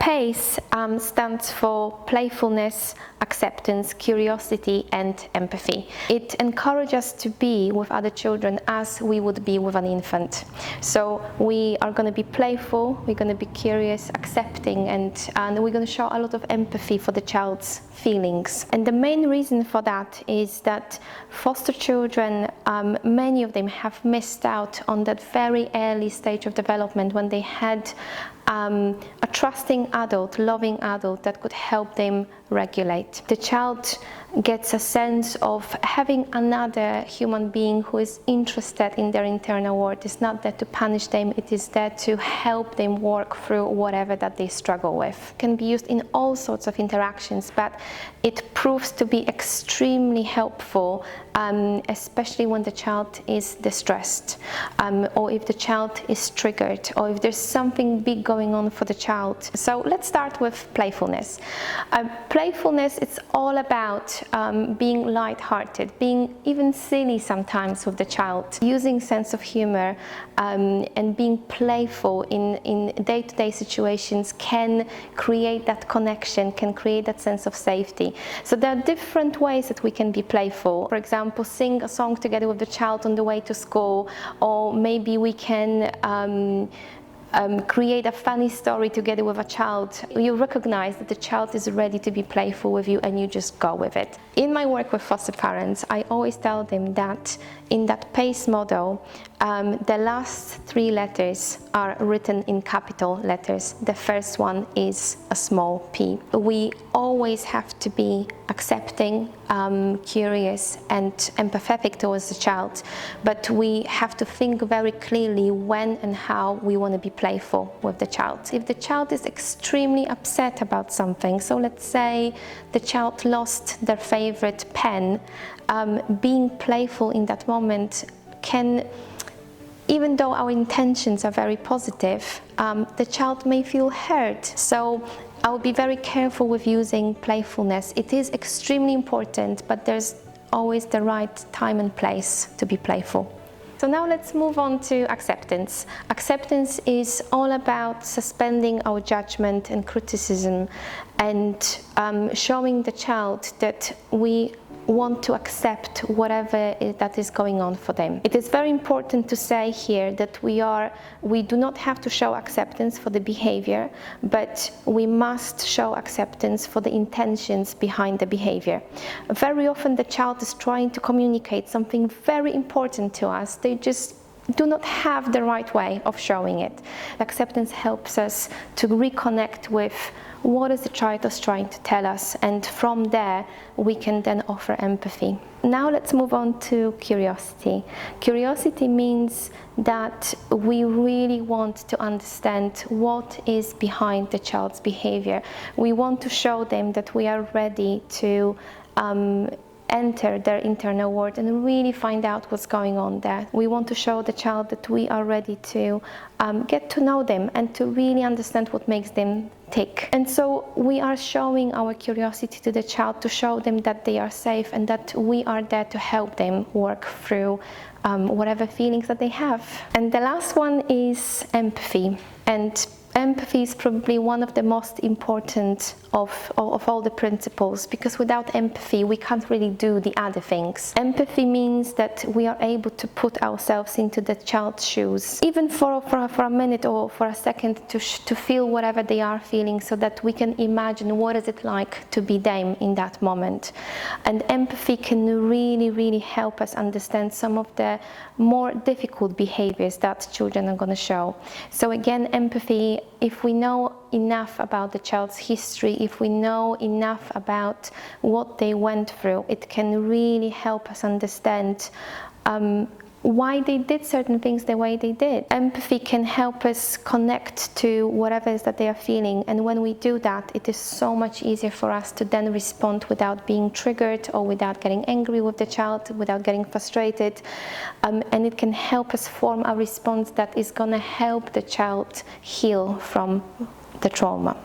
PACE stands for Playfulness, Acceptance, Curiosity and Empathy. It encourages us to be with other children as we would be with an infant. So we are going to be playful, we're going to be curious, accepting, and we're going to show a lot of empathy for the child's feelings. And the main reason for that is that foster children, many of them have missed out on that very early stage of development when they had a trusting adult, loving adult that could help them regulate. The child gets a sense of having another human being who is interested in their internal world. It's not there to punish them, it is there to help them work through whatever that they struggle with. It can be used in all sorts of interactions, but it proves to be extremely helpful, especially when the child is distressed, or if the child is triggered, or if there's something big going on for the child. So let's start with playfulness. Playfulness, it's all about being light-hearted, being even silly sometimes with the child, using sense of humor, and being playful in day-to-day situations can create that connection, can create that sense of safety. So there are different ways that we can be playful. For example, sing a song together with the child on the way to school, or maybe we can create a funny story together with a child. You recognize that the child is ready to be playful with you and you just go with it. In my work with foster parents, I always tell them that in that PACE model, the last 3 letters are written in capital letters. The first one is a small p. We always have to be accepting, curious and empathetic towards the child, but we have to think very clearly when and how we want to be playful with the child. If the child is extremely upset about something, so let's say the child lost their favorite pen, being playful in that moment can, even though our intentions are very positive, the child may feel hurt. So I will be very careful with using playfulness. It is extremely important, but there's always the right time and place to be playful. So now let's move on to acceptance. Acceptance is all about suspending our judgment and criticism and showing the child that we want to accept whatever that is going on for them. It is very important to say here that we do not have to show acceptance for the behavior, but we must show acceptance for the intentions behind the behavior. Very often the child is trying to communicate something very important to us. They just do not have the right way of showing it. Acceptance helps us to reconnect with what is the child is trying to tell us, and from there we can then offer empathy. Now let's move on to curiosity. Curiosity means that we really want to understand what is behind the child's behavior. We want to show them that we are ready to enter their internal world and really find out what's going on there. We want to show the child that we are ready to get to know them and to really understand what makes them tick. And so we are showing our curiosity to the child to show them that they are safe and that we are there to help them work through whatever feelings that they have. And the last one is empathy. And empathy is probably one of the most important of all the principles, because without empathy we can't really do the other things. Empathy means that we are able to put ourselves into the child's shoes, even for a minute or for a second, to feel whatever they are feeling, so that we can imagine what is it like to be them in that moment. And empathy can really help us understand some of the more difficult behaviors that children are going to show. So again, empathy, if we know enough about the child's history, if we know enough about what they went through, it can really help us understand why they did certain things the way they did. Empathy can help us connect to whatever it is that they are feeling, and when we do that, it is so much easier for us to then respond without being triggered or without getting angry with the child, without getting frustrated, and it can help us form a response that is going to help the child heal from the trauma.